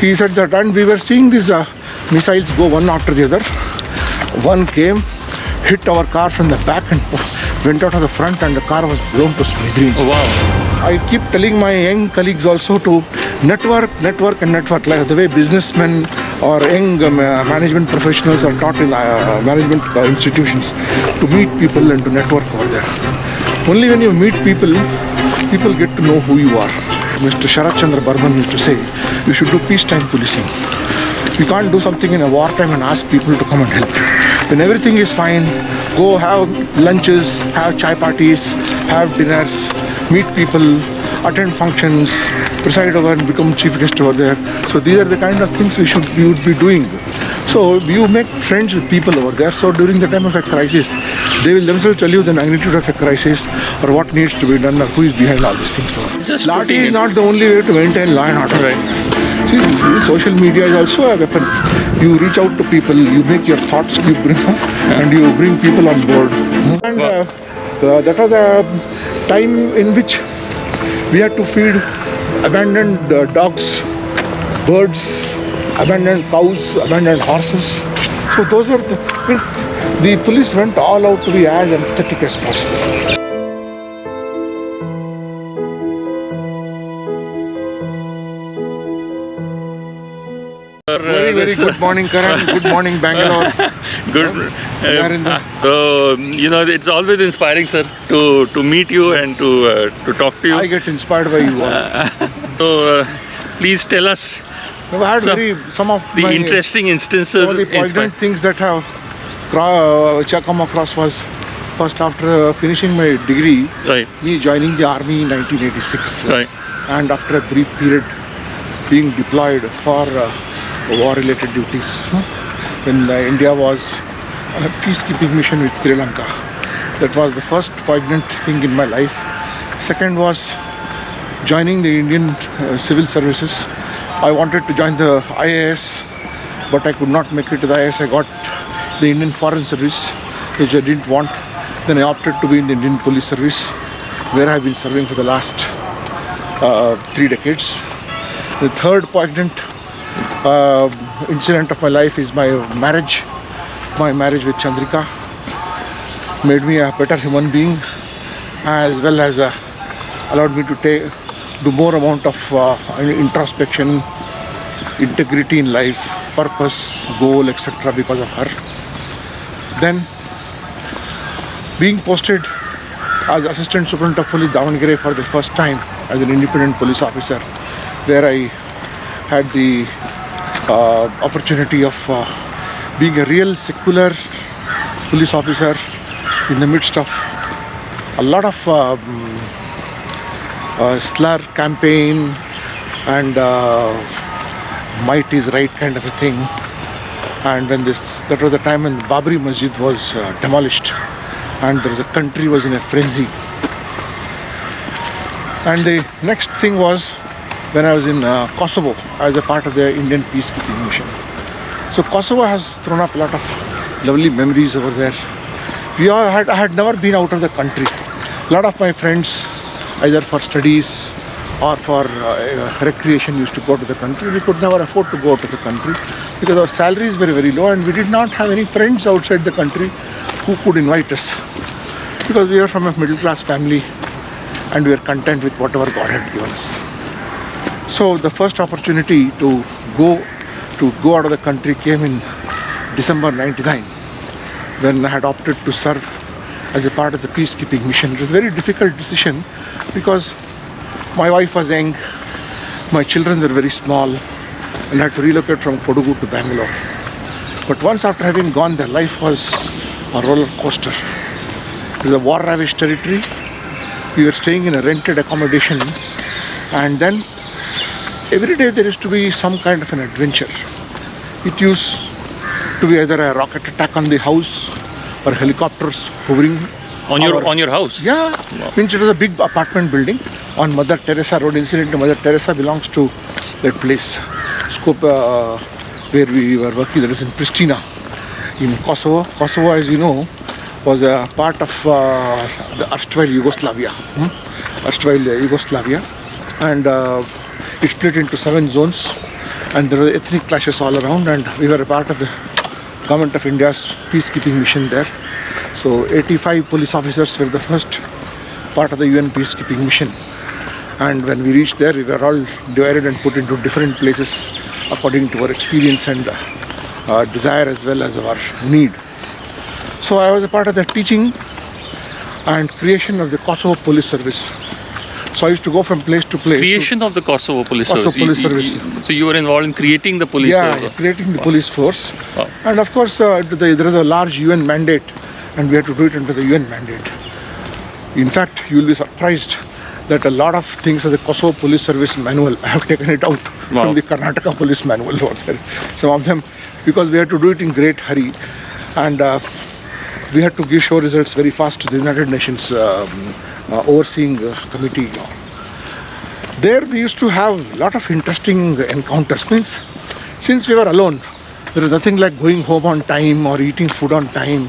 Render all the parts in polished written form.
He said that, and we were seeing these missiles go one after the other. One came, hit our car from the back and went out of the front, and the car was blown to smithereens. Oh, wow. I keep telling my young colleagues also to network. Like the way businessmen or young management professionals are taught in management institutions to meet people and to network over there. Only when you meet people, people get to know who you are. Mr. Sharat Chandra Burman used to say, you should do peacetime policing. You can't do something in a wartime and ask people to come and help you. When everything is fine, go have lunches, have chai parties, have dinners, meet people, attend functions, preside over and become chief guest over there. So these are the kind of things we would be doing. So you make friends with people over there. So during the time of a crisis, they will themselves tell you the magnitude of a crisis or what needs to be done or who is behind all these things. So Lati is not the only way to maintain law and order. Right. See, social media is also a weapon. You reach out to people, you make your thoughts, and you bring people on board. And that was a time in which we had to feed abandoned dogs, birds, abandoned cows, abandoned horses. So those were the police went all out to be as empathetic as possible. Very good morning, Karan. Good morning, Bangalore. Good. So it's always inspiring, sir, to meet you and to talk to you. I get inspired by you all. So please tell us. I had some of the interesting instances. Some of the poignant things that have which I come across was first after finishing my degree, right, me joining the army in 1986, right, and after a brief period being deployed for war-related duties when India was on a peacekeeping mission with Sri Lanka. That was the first poignant thing in my life. Second was joining the Indian civil services. I wanted to join the IAS, but I could not make it to the IAS. I got the Indian Foreign Service, which I didn't want. Then I opted to be in the Indian Police Service, where I have been serving for the last 3 decades. The third poignant incident of my life is my marriage. My marriage with Chandrika made me a better human being, as well as allowed me to do more amount of introspection, integrity in life, purpose, goal, etc. because of her. Then being posted as Assistant Superintendent of Police Davangere for the first time as an independent police officer, where I had the opportunity of being a real secular police officer in the midst of a lot of slur campaign and might is right kind of a thing. And when that was the time when Babri Masjid was demolished, and the country was in a frenzy. And the next thing was when I was in Kosovo as a part of the Indian peacekeeping mission. So Kosovo has thrown up a lot of lovely memories over there. I had never been out of the country. A lot of my friends, either for studies or for recreation, used to go to the country. We could never afford to go to the country because our salaries were very low, and we did not have any friends outside the country who could invite us, because we are from a middle class family and we are content with whatever God had given us. So the first opportunity to go out of the country came in December 99, when I had opted to serve as a part of the peacekeeping mission. It was a very difficult decision because my wife was young, my children were very small, and I had to relocate from Kodagu to Bangalore. But once after having gone, their life was a roller coaster. It was a war-ravaged territory. We were staying in a rented accommodation, and then every day there used to be some kind of an adventure. It used to be either a rocket attack on the house or helicopters hovering on your house. Yeah, wow. Means it was a big apartment building on Mother Teresa Road. Incidentally, Mother Teresa belongs to that place, where we were working. That is in Pristina, in Kosovo. Kosovo, as you know, was a part of the erstwhile Yugoslavia. And it split into 7 zones. and there were ethnic clashes all around, and we were a part of the Government of India's peacekeeping mission there. So 85 police officers were the first part of the UN peacekeeping mission, and when we reached there, we were all divided and put into different places according to our experience and desire as well as our need. So I was a part of the teaching and creation of the Kosovo Police Service. So I used to go from place to place. Creation of the Kosovo Police Kosovo Service. Police Service. So you were involved in creating the police service. Creating the police force. Wow. And of course, there is a large UN mandate, and we had to do it under the UN mandate. In fact, you will be surprised that a lot of things of the Kosovo Police Service manual, I have taken it out from the Karnataka Police manual over there. Some of them, because we had to do it in great hurry, and we had to show results very fast to the United Nations overseeing committee. There we used to have a lot of interesting encounters. Means, since we were alone, there is nothing like going home on time or eating food on time,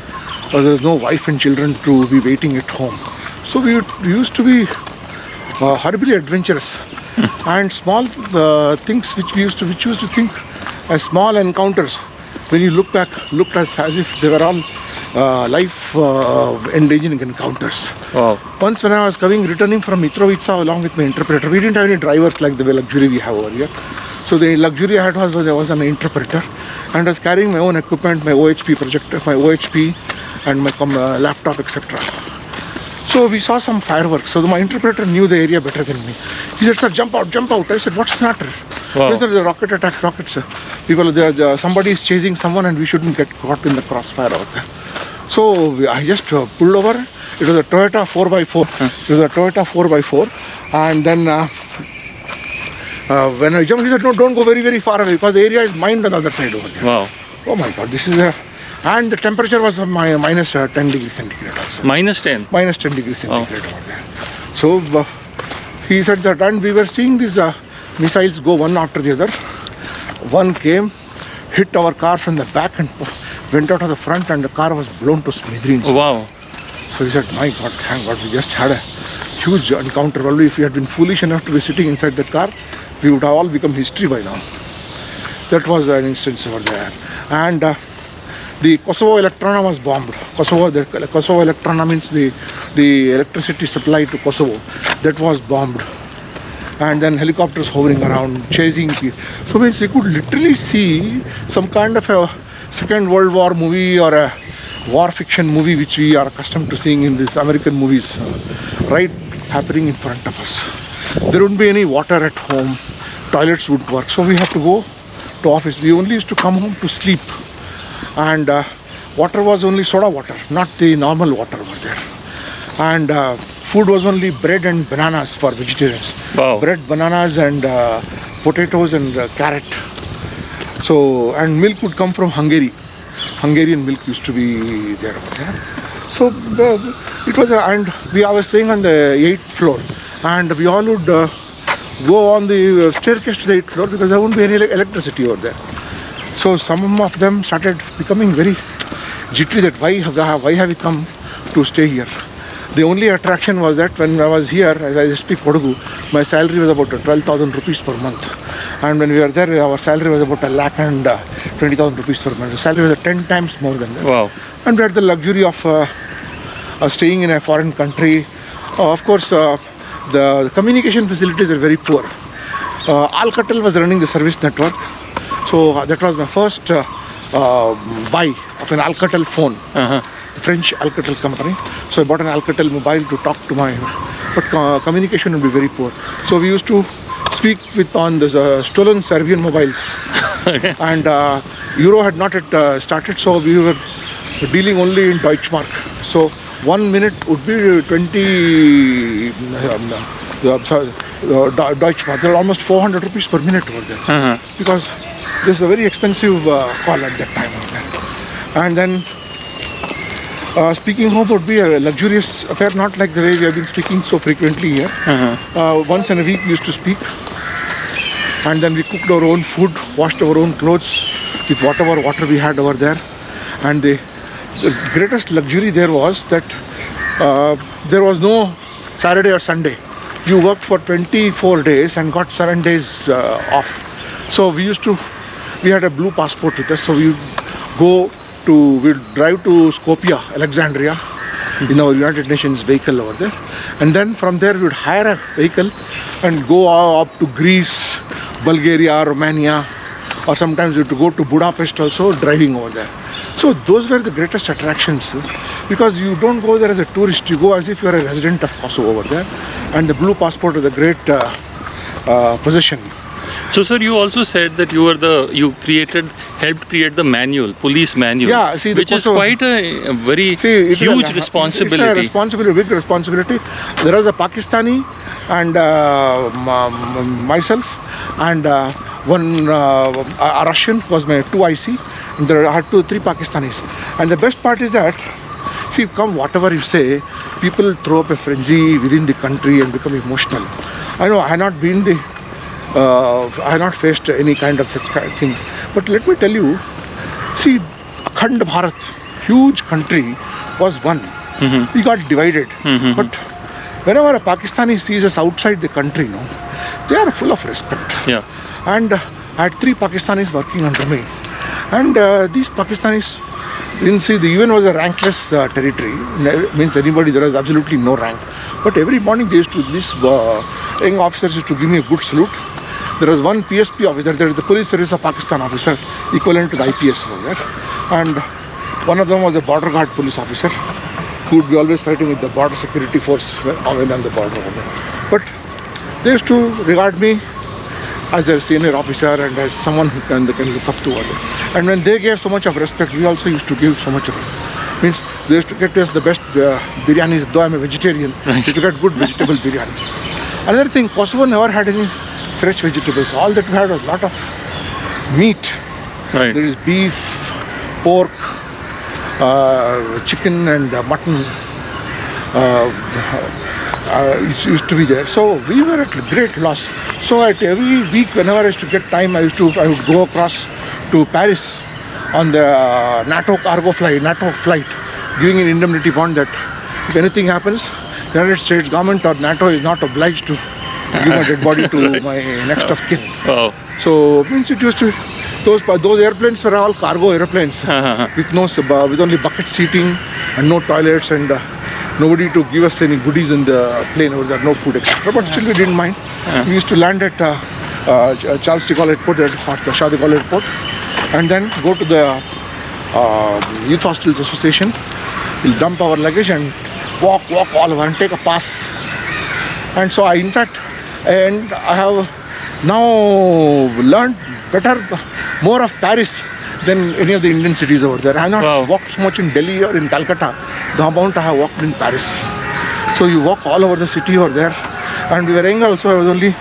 or there is no wife and children to be waiting at home. So we used to be horribly adventurous, and small things which used to think as small encounters, when you look back, looked as if they were all life endangering encounters. Wow. Once when I was returning from Mitrovica along with my interpreter, we didn't have any drivers like the luxury we have over here. So the luxury I had was an interpreter, and I was carrying my own equipment, my OHP projector, my OHP, and my laptop, etc. So we saw some fireworks. So my interpreter knew the area better than me. He said, "Sir, jump out, jump out." I said, "What's the matter?" Wow. There is a rocket attack, rockets. Somebody is chasing someone, and we shouldn't get caught in the crossfire out there. So I just pulled over. It was a Toyota 4x4. It was a Toyota 4x4. And then when I jumped, he said, "No, don't go very, very far away, because the area is mined on the other side over there." Wow. Oh my God, this is a... And the temperature was minus 10 degrees centigrade also. Minus 10? Minus 10 degrees centigrade over there. So he said that, and we were seeing these missiles go one after the other. One came, hit our car from the back and went out of the front, and the car was blown to smithereens. Oh, wow. So he said, "My God, thank God, we just had a huge encounter. Probably if we had been foolish enough to be sitting inside the car, we would have all become history by now." That was an instance over there. And the Kosovo Electrona was bombed. The Kosovo Electrona means the electricity supply to Kosovo. That was bombed. And then helicopters hovering around, chasing people. So means you could literally see some kind of a Second World War movie or a war fiction movie which we are accustomed to seeing in these American movies, right happening in front of us. There wouldn't be any water at home. Toilets wouldn't work. So we have to go to office. We only used to come home to sleep. And water was only soda water, not the normal water over there. And food was only bread and bananas for vegetarians. Wow. Bread, bananas, and potatoes and carrot. So, and milk would come from Hungary. Hungarian milk used to be there over there. So it was, I was staying on the 8th floor, and we all would go on the staircase to the 8th floor, because there wouldn't be any electricity over there. So some of them started becoming very jittery that why have we come to stay here. The only attraction was that when I was here, as I speak Kodagu, my salary was about 12,000 rupees per month. And when we were there, our salary was about 1,20,000 rupees per month. The salary was 10 times more than that. Wow. And we had the luxury of staying in a foreign country. Of course, the communication facilities are very poor. Alcatel was running the service network. So that was my first buy of an Alcatel phone. French Alcatel company. So I bought an Alcatel mobile to talk to but communication would be very poor. So we used to speak on the stolen Serbian mobiles. And Euro had not yet started, so we were dealing only in Deutschmark. So 1 minute would be 20 Deutschmark. There are almost 400 rupees per minute over there. Because this is a very expensive call at that time over there. And then speaking home would be a luxurious affair, not like the way we have been speaking so frequently here. Once in a week we used to speak, and then we cooked our own food, washed our own clothes with whatever water we had over there. And the greatest luxury there was that there was no Saturday or Sunday. You worked for 24 days and got 7 days off. So we had a blue passport with us. So we'd drive to Skopje, Alexandria, in our United Nations vehicle over there. And then from there we would hire a vehicle and go up to Greece, Bulgaria, Romania, or sometimes we had to go to Budapest also, driving over there. So those were the greatest attractions, because you don't go there as a tourist, you go as if you are a resident of Kosovo over there. And the blue passport is a great possession. So, sir, you also said that you helped create the manual, police manual. Yeah, see, which is quite a very huge responsibility. It's a big responsibility. There was a Pakistani and myself, and one a Russian was my 2IC, and there are 3 Pakistanis. And the best part is that, see, come whatever you say, people throw up a frenzy within the country and become emotional. I know I have not been I have not faced any kind of such kind of things. But let me tell you, see, Akhand Bharat, huge country, was one. We got divided. But whenever a Pakistani sees us outside the country, they are full of respect. Yeah. And I had 3 Pakistanis working under me. And these Pakistanis didn't see, the UN was a rankless territory. Means anybody, there was absolutely no rank. But every morning these young officers used to give me a good salute. There was one PSP officer, there is the Police Service of Pakistan officer, equivalent to the IPS over there. And one of them was a border guard police officer, who would be always fighting with the border security force when on the border over there. But they used to regard me as their senior officer and as someone who they can look up to others. And when they gave so much of respect, we also used to give so much of respect. Means they used to get us the best biryanis, though I'm a vegetarian, right. Used to get good vegetable biryani. Another thing, Kosovo never had any fresh vegetables. All that we had was a lot of meat. Right. There is beef, pork, chicken and mutton. It used to be there. So we were at great loss. So at every week, whenever I used to get time, I would go across to Paris on the NATO flight, giving an indemnity bond that if anything happens, the United States government or NATO is not obliged to give my dead body to right. my next of kin. Wow. So means it used to, those airplanes were all cargo airplanes with only bucket seating and no toilets and nobody to give us any goodies in the plane. There was no food, etc. But still we didn't mind. We used to land at Charles de Gaulle Airport, the Shah de Gaulle Airport, and then go to the Youth Hostels Association. We'll dump our luggage and walk all over and take a pass. And so I have now learned more of Paris than any of the Indian cities over there. I have not walked so much in Delhi or in Calcutta, the amount I have walked in Paris. So you walk all over the city over there. And we were young also, I was only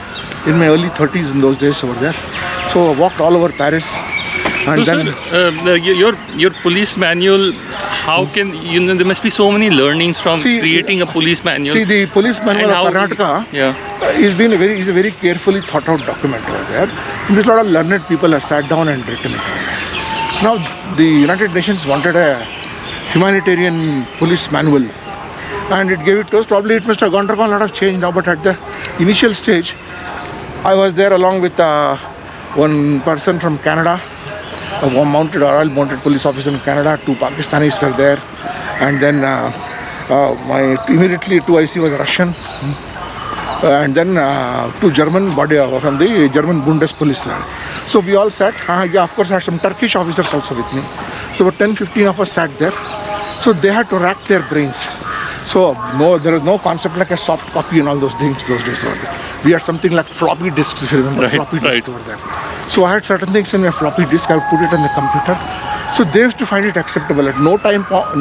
in my early 30s in those days over there. So I walked all over Paris. And so then, your police manual, how can, there must be so many learnings from creating a police manual. See, the police manual of Karnataka is a very carefully thought out document over there. And a lot of learned people have sat down and written it. Now, the United Nations wanted a humanitarian police manual and it gave it to us. Probably it must have undergone a lot of change now, but at the initial stage, I was there along with one person from Canada, a Royal Mounted Police officer from Canada, 2 Pakistanis were there, and then my immediately 2IC was Russian, and then 2 German body from the German Bundespolice. So we all sat. Of course, I had some Turkish officers also with me. So about 10-15 of us sat there. So they had to rack their brains. So there was no concept like a soft copy and all those things those days over there. We had something like floppy disks, if you remember, floppy disk over there. So I had certain things in my floppy disk. I would put it on the computer. So they used to find it acceptable. At no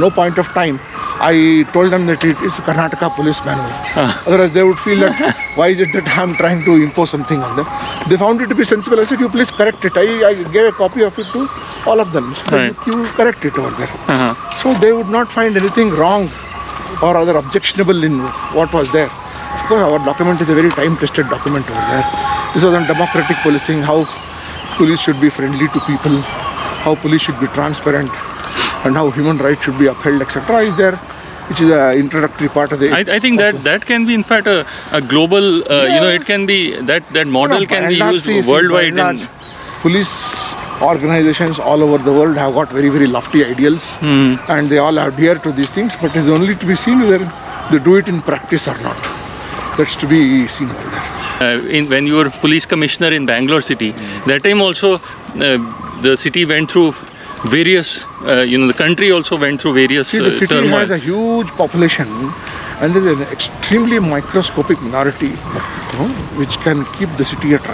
point of time, I told them that it is a Karnataka police manual. Otherwise, they would feel that why is it that I am trying to impose something on them. They found it to be sensible. I said, you please correct it. I gave a copy of it to all of them. So you correct it over there. So they would not find anything wrong or other objectionable in what was there. Of course, our document is a very time-tested document over there. This was on democratic policing, how police should be friendly to people, how police should be transparent, and how human rights should be upheld, etc. is there, which is an introductory part of the... I think that can be in fact a global, it can be, that model can be used worldwide. police organizations all over the world have got very, very lofty ideals, and they all adhere to these things, but it's only to be seen whether they do it in practice or not. That's to be seen over there. When you were police commissioner in Bangalore city, that time also the city went through various, the country also went through various See, the city turmoil. has a huge population, and there is an extremely microscopic minority, which can keep the city at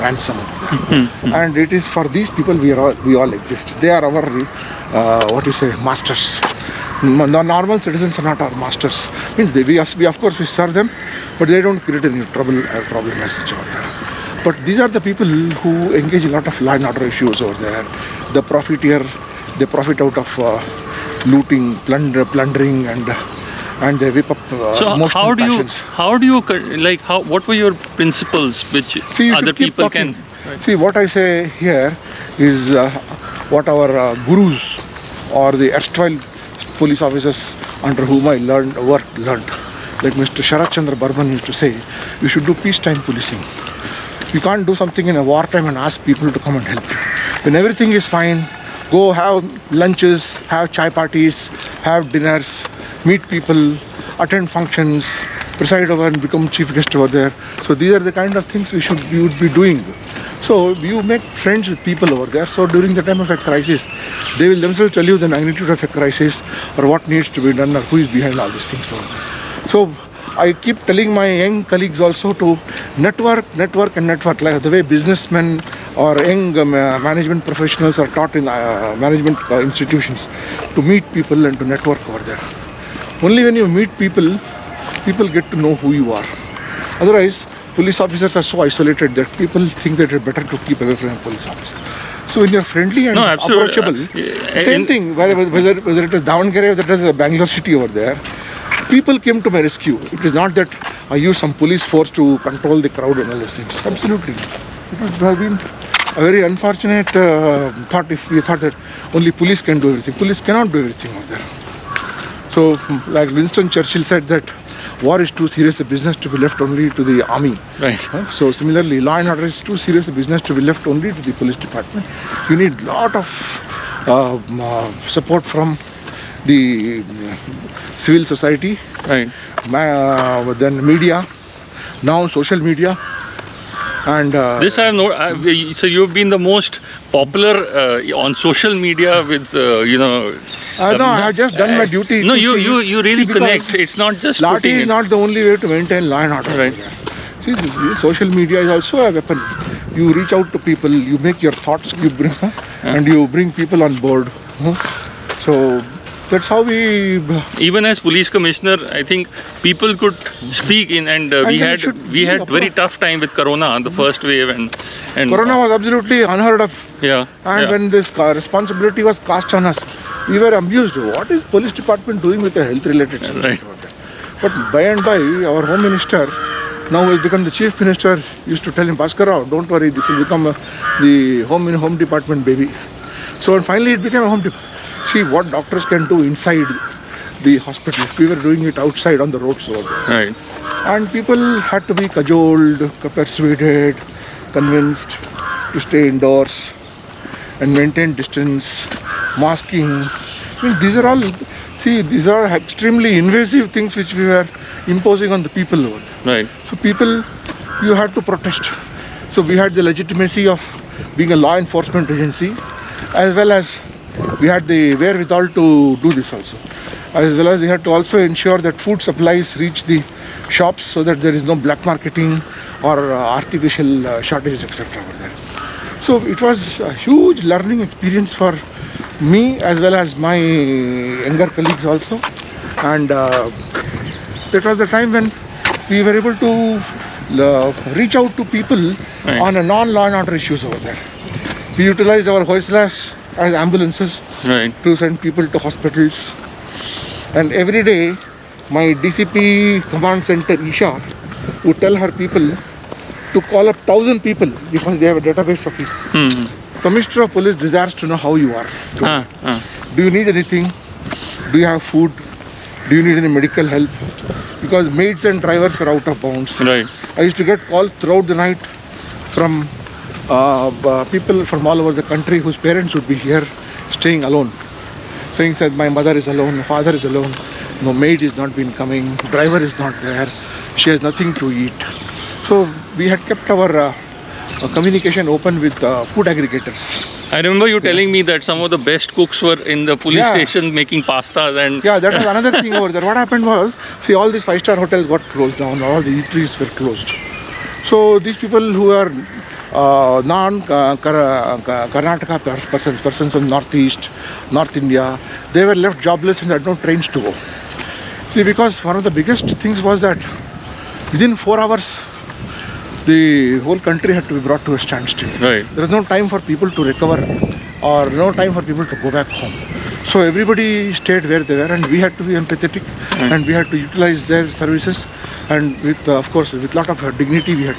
ransom. And it is for these people we all exist. They are our masters. The normal citizens are not our masters. Means we of course we serve them, but they don't create any trouble or problem as such over there. But these are the people who engage in a lot of law and order issues over there. The profiteer, they profit out of looting, plundering, and they whip up So emotional how do you passions. what were your principles which See, you other should keep people talking. can? See, what I say here is what our gurus or the erstwhile police officers under whom I learned. Like Mr. Sharat Chandra Burman used to say, you should do peacetime policing. You can't do something in a wartime and ask people to come and help you. When everything is fine, go have lunches, have chai parties, have dinners, meet people, attend functions, preside over and become chief guest over there. So these are the kind of things you would be doing. So you make friends with people over there. So during the time of a crisis, they will themselves tell you the magnitude of a crisis or what needs to be done or who is behind all these things over there. So I keep telling my young colleagues also to network. Like the way businessmen or young management professionals are taught in management institutions to meet people and to network over there. Only when you meet people, people get to know who you are. Otherwise, police officers are so isolated that people think that it's better to keep away from a police officer. So when you're friendly and approachable, same thing, whether it is Davangere or that is Bangalore city over there, people came to my rescue. It is not that I use some police force to control the crowd and all those things. Absolutely. It would have been a very unfortunate thought if we thought that only police can do everything. Police cannot do everything over there. So, like Winston Churchill said that war is too serious a business to be left only to the army. Right. So similarly, law and order is too serious a business to be left only to the police department. You need lot of support from the civil society, Right. Then media, now social media, and This I have so you've been the most popular on social media with no, I have just done my duty. No, you really connect. It's not just Lathi putting is it. not the only way to maintain law and order. Right. See, social media is also a weapon. You reach out to people, you make your thoughts, and you bring people on board. So that's how we. Even as police commissioner, I think people could speak in, and we had very tough time with Corona, the first wave, and Corona was absolutely unheard of. Yeah. And when this responsibility was cast on us, we were amused. What is police department doing with a health-related subject? Right. But by and by, our home minister, now has become the chief minister, used to tell him, Bhaskar Rao, don't worry, this will become the home department baby. So finally it became a home department. See what doctors can do inside the hospital. We were doing it outside on the roads over there. Right. And people had to be cajoled, persuaded, convinced to stay indoors and maintain distance, masking. I mean, these are extremely invasive things which we were imposing on the people over there. Right. So people, you had to protest. So we had the legitimacy of being a law enforcement agency, as well as we had the wherewithal to do this also. As well as we had to also ensure that food supplies reach the shops so that there is no black marketing or artificial shortages, etc. over there. So it was a huge learning experience for me as well as my younger colleagues also. And that was the time when we were able to reach out to people on a non-law and order issues over there. We utilized our hoislas as ambulances to send people to hospitals. And every day, my DCP command center, Isha, would tell her people to call up 1,000 people because they have a database of people. Commissioner of Police desires to know how you are. Do you need anything? Do you have food? Do you need any medical help? Because maids and drivers are out of bounds. Right. I used to get calls throughout the night from people from all over the country whose parents would be here staying alone, saying that my mother is alone, my father is alone, no maid is not been coming, driver is not there, she has nothing to eat. So we had kept our communication open with food aggregators. I remember you telling me that some of the best cooks were in the police Yeah. station making pastas and Yeah, that was another thing over there. What happened was, see, all these 5-star hotels got closed down, all the eateries were closed. So these people who are non-Karnataka persons from Northeast, North India, they were left jobless and had no trains to go. See, because one of the biggest things was that within 4 hours, the whole country had to be brought to a standstill. right. There was no time for people to recover or no time for people to go back home. So everybody stayed where they were, and we had to be empathetic and we had to utilize their services, and with of course with lot of dignity we had.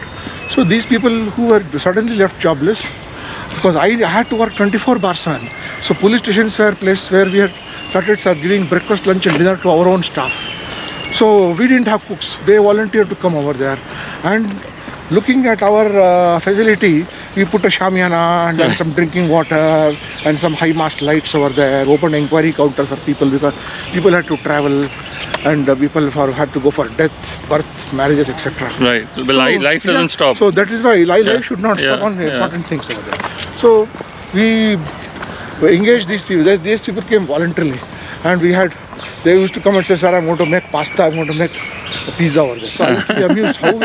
So these people who were suddenly left jobless, because I had to work 24 bar 7. So police stations were places where we had started giving breakfast, lunch and dinner to our own staff. So we didn't have cooks. They volunteered to come over there, and looking at our facility, we put a shamiana and then some drinking water and some high mast lights over there, opened inquiry counters for people because people had to travel, and people had to go for death, birth, marriages, etc. Right. But life doesn't stop. So that is why life should not stop on important things over there. So we engaged these people. These people came voluntarily, and they used to come and say, "Sir, I'm going to make pasta, I'm going to make a pizza over there." So I used to be amused how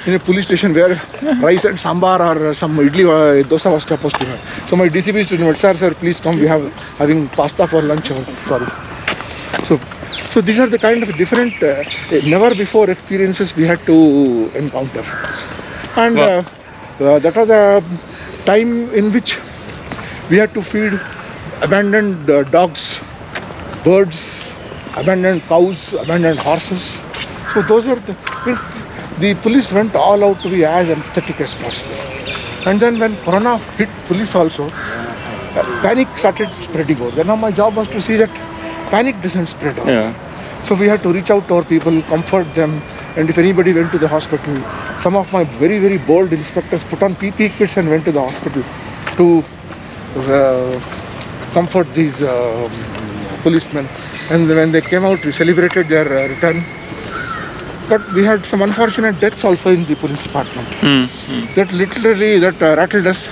in a police station where rice and sambar or some idli or dosa was supposed to have. So my DCP used to invite, "Sir, please come, we have having pasta for lunch." Sorry. So these are the kind of different, never before experiences we had to encounter. And that was a time in which we had to feed abandoned dogs, birds, abandoned cows, abandoned horses. So those are the police went all out to be as empathetic as possible. And then when Corona hit police also, panic started spreading over. Then now my job was to see that panic doesn't spread over. Yeah. So we had to reach out to our people, comfort them, and if anybody went to the hospital, some of my very, very bold inspectors put on PPE kits and went to the hospital to comfort these policemen. And when they came out, we celebrated their return. But we had some unfortunate deaths also in the police department. That literally rattled us,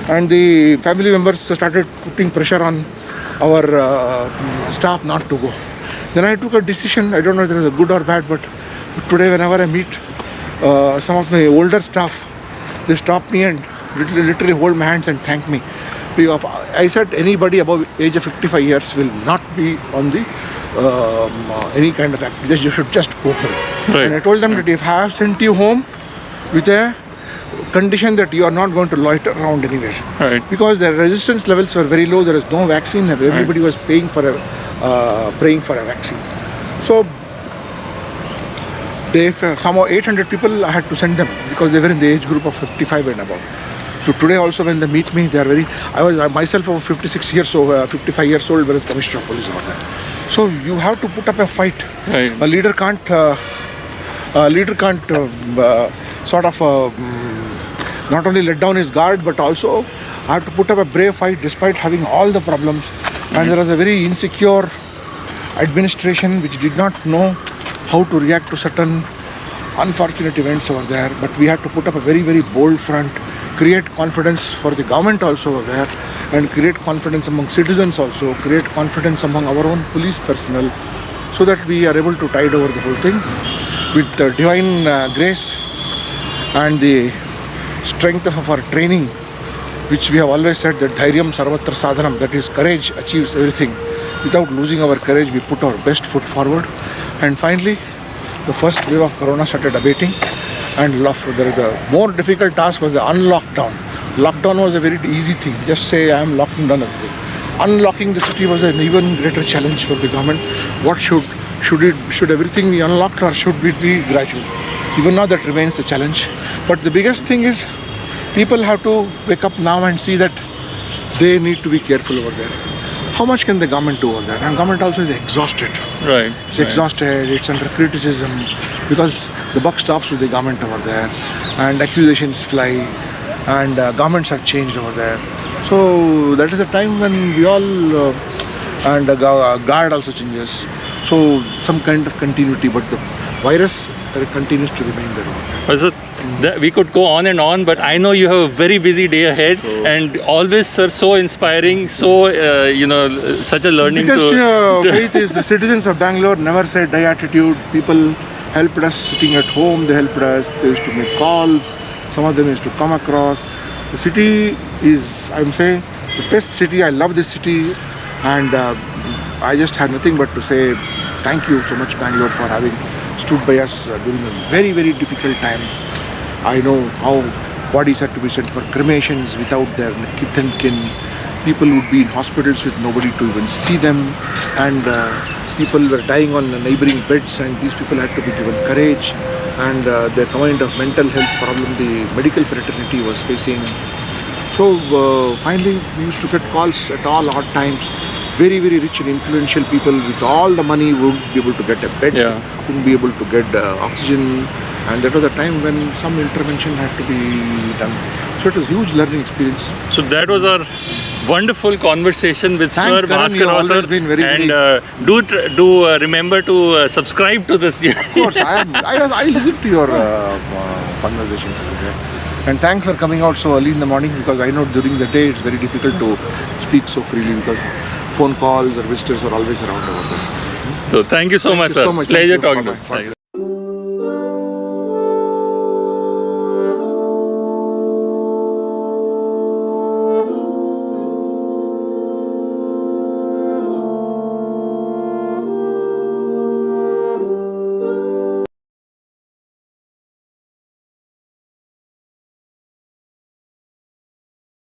and the family members started putting pressure on our staff not to go. Then I took a decision. I don't know if it was good or bad, but today whenever I meet some of my older staff, they stop me and literally hold my hands and thank me. I said anybody above age of 55 years will not be on the any kind of activity. You should just go home. Right. And I told them that if I have sent you home with a condition that you are not going to loiter around anywhere. Right. Because the resistance levels were very low. There is no vaccine. Everybody was praying for a vaccine. So somehow 800 people I had to send them because they were in the age group of 55 and above. So today also when they meet me, they are very. I was myself over 56 years old, 55 years old, whereas Commissioner of Police over there. So you have to put up a fight. Right. A leader can't sort of not only let down his guard, but also have to put up a brave fight despite having all the problems. And there was a very insecure administration which did not know how to react to certain unfortunate events over there. But we had to put up a very, very bold front, create confidence for the government also over there, and create confidence among citizens also, create confidence among our own police personnel, so that we are able to tide over the whole thing with the divine grace and the strength of our training, which we have always said that dhairyam sarvatra sadhanam, that is courage achieves everything. Without losing our courage, we put our best foot forward. And finally, the first wave of Corona started abating, and the more difficult task was the unlockdown. Lockdown was a very easy thing. Just say I am locking down everything. Unlocking the city was an even greater challenge for the government. What should everything be unlocked, or should it be gradual? Even now that remains the challenge. But the biggest thing is people have to wake up now and see that they need to be careful over there. How much can the government do over there? And government also is exhausted. Right. It's exhausted, it's under criticism because the buck stops with the government over there and accusations fly. and governments have changed over there. So that is a time when we all and guard also changes. So some kind of continuity, but the virus continues to remain there. So we could go on and on, but I know you have a very busy day ahead, and always, sir, so inspiring, so such a learning. Because faith is the citizens of Bangalore never said die attitude. People helped us sitting at home. They helped us. They used to make calls. Some of them used to come across. The city is, I'm saying, the best city. I love this city, and I just had nothing but to say thank you so much, Bangalore, for having stood by us during a very, very difficult time. I know how bodies had to be sent for cremations without their kith and kin. People would be in hospitals with nobody to even see them, and people were dying on neighboring beds, and these people had to be given courage. And the kind of mental health problem the medical fraternity was facing. So finally, we used to get calls at all odd times. Very, very rich and influential people with all the money wouldn't be able to get a bed, wouldn't be able to get oxygen, and that was the time when some intervention had to be done. So it was a huge learning experience. So that was our wonderful conversation with Thanks, Sir Karan, Bhaskar Rao, you've always sir. been very, And do remember to subscribe to this. Of course, I listen to your conversations today. And thanks for coming out so early in the morning, because I know during the day it's very difficult to speak so freely because phone calls or visitors are always around over there. So thank you so much, sir. So much. Pleasure Thank you. talking to you. Bye-bye. Thank you.